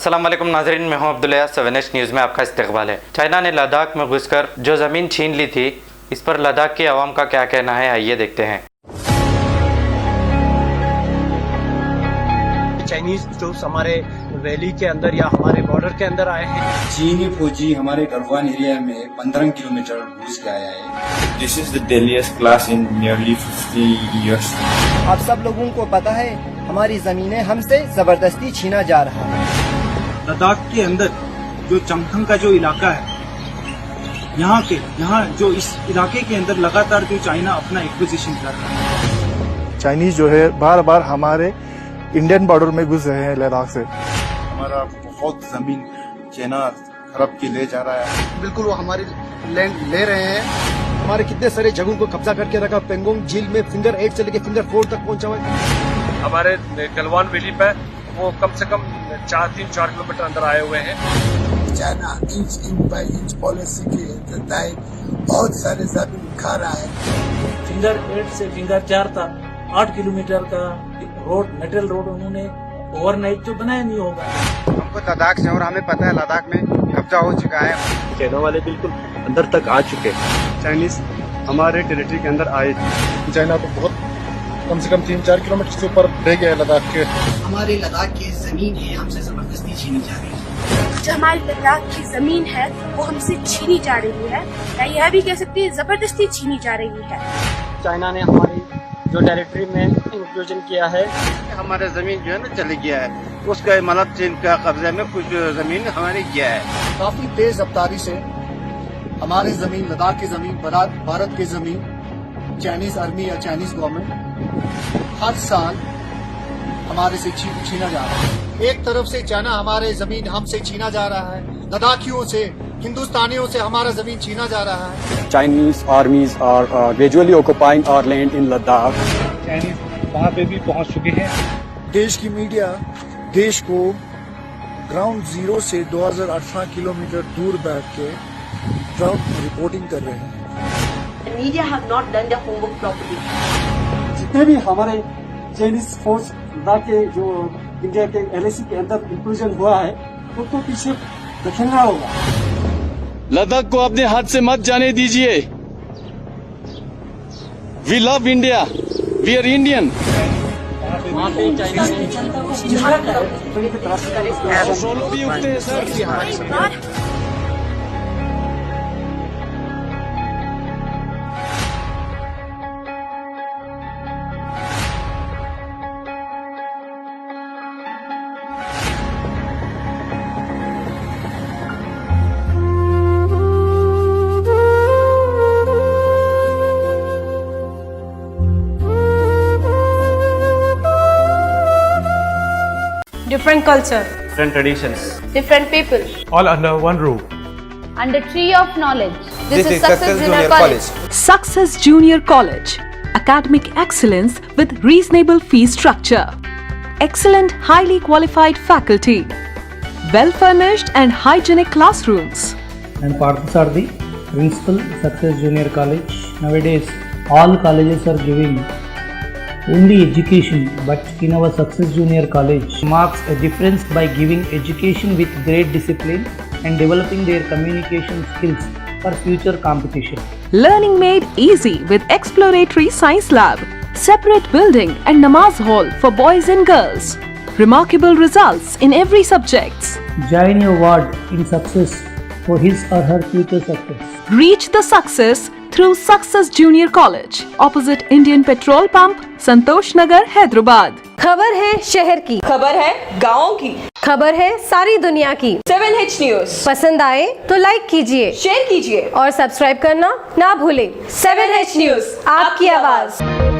अस्सलाम वालेकुम नाज़रीन, मैं हूं अब्दुल्ला। 7H न्यूज़ में आपका इस्तकबाल है। चाइना ने लद्दाख में घुसकर जो ज़मीन छीन ली थी, इस पर लद्दाख की आवाम का क्या कहना है, आइए देखते हैं। चाइनीज ट्रूप्स हमारे वैली के अंदर या हमारे बॉर्डर के अंदर आए हैं। चीनी फौजी हमारे गलवान एरिया में 15 किलोमीटर घुस के आया है। This is the deadliest clash in nearly 50 years. आप सब लोगों को पता है हमारी जमीनें हमसे जबरदस्ती छीना जा रहा है। लद्दाख के अंदर जो चमथंग का जो इलाका है, यहाँ जो इस इलाके के अंदर लगातार जो चाइना अपना एक्विजिशन कर रहा है। चाइनीज जो है बार बार हमारे इंडियन बॉर्डर में घुस रहे हैं लद्दाख से। हमारा बहुत जमीन चाइना खराब के ले जा रहा है। बिल्कुल वो हमारी लैंड ले रहे हैं। हमारे कितने सारे जगहों को कब्जा करके रखा। पेंगोंग झील में फिंगर 8 से लेके फिंगर 4 तक पहुंचा हुआ है। हमारे गलवान वैली पे वो कम से कम 3-4 किलोमीटर अंदर आए हुए हैं। China inch by inch policy के तहत बहुत सारे जमीन खा रहा है। फिंगर 8 से फिंगर 4 तक 8 किलोमीटर का रोड, मेटल रोड उन्होंने ओवरनाइट तो बनाया नहीं होगा। हमको लद्दाख से और हमें पता है लद्दाख में कब्जा हो चुका है। चाइना वाले बिल्कुल अंदर तक आ चुके हैं। चाइनीज हमारे टेरिटरी के अंदर आए। चाइना तो बहुत कम से कम 3-4 किलोमीटर से ऊपर रह गया है लद्दाख के। हमारे लद्दाख की जमीन है हमसे जबरदस्ती छीनी जा रही है। जो हमारी लद्दाख की जमीन है वो हमसे छीनी जा रही है, या यह भी कह सकते हैं जबरदस्ती छीनी जा रही है। चाइना ने हमारी जो टेरिटरी में इंक्लूजन किया है, हमारे जमीन जो है ना चली गया है, उसका मतलब चीन का कब्जे में कुछ जमीन हमारी गया है। काफी तेज रफ्तारी से हमारे जमीन, लद्दाख की जमीन, भारत की जमीन चाइनीज आर्मी या चाइनीज गवर्नमेंट हर साल हमारे से छीना जा रहा है। एक तरफ से चाइना हमारे जमीन हमसे छीना जा रहा है, लद्दाखियों से, हिंदुस्तानियों से हमारा जमीन छीना जा रहा है। Chinese armies are gradually occupying our land in Ladakh. Chinese वहाँ पे भी पहुँच चुके हैं। देश की मीडिया देश को ग्राउंड जीरो से 2018 किलोमीटर दूर बैठ के ग्राउंड रिपोर्टिंग कर रहे हैं। Media have not done their homework properly. जितने भी हमारे चाइनीज फोर्स लद्दाख के जो इंडिया के LAC के अंदर इंक्लूजन हुआ है, उनको पीछे रखना होगा। लद्दाख को अपने हाथ से मत जाने दीजिए। We love India. We are Indian. वहाँ पे चाइनीज जनता को समझा कर भी उगते हैं sir. Different culture, different traditions, different people, All under one roof. and a tree of knowledge. This is Success Junior College. Success Junior College. Academic excellence with reasonable fee structure. Excellent, highly qualified faculty. Well-furnished and hygienic classrooms. And Parthas are the principal Success Junior College. Nowadays, all colleges are giving only education, but in our Success Junior College marks a difference by giving education with great discipline and developing their communication skills for future competition. Learning made easy with exploratory science lab, separate building and namaz hall for boys and girls. Remarkable results in every subject. Join your ward in success for his or her future success. Reach the success through Success Junior College, opposite Indian Petrol Pump, Santosh Nagar, Hyderabad. खबर है शहर की, खबर है गाँव की, खबर है सारी दुनिया की। 7H न्यूज़ पसंद आए तो लाइक कीजिए, शेयर कीजिए और सब्सक्राइब करना ना भूलें। 7H न्यूज़, आपकी आवाज़।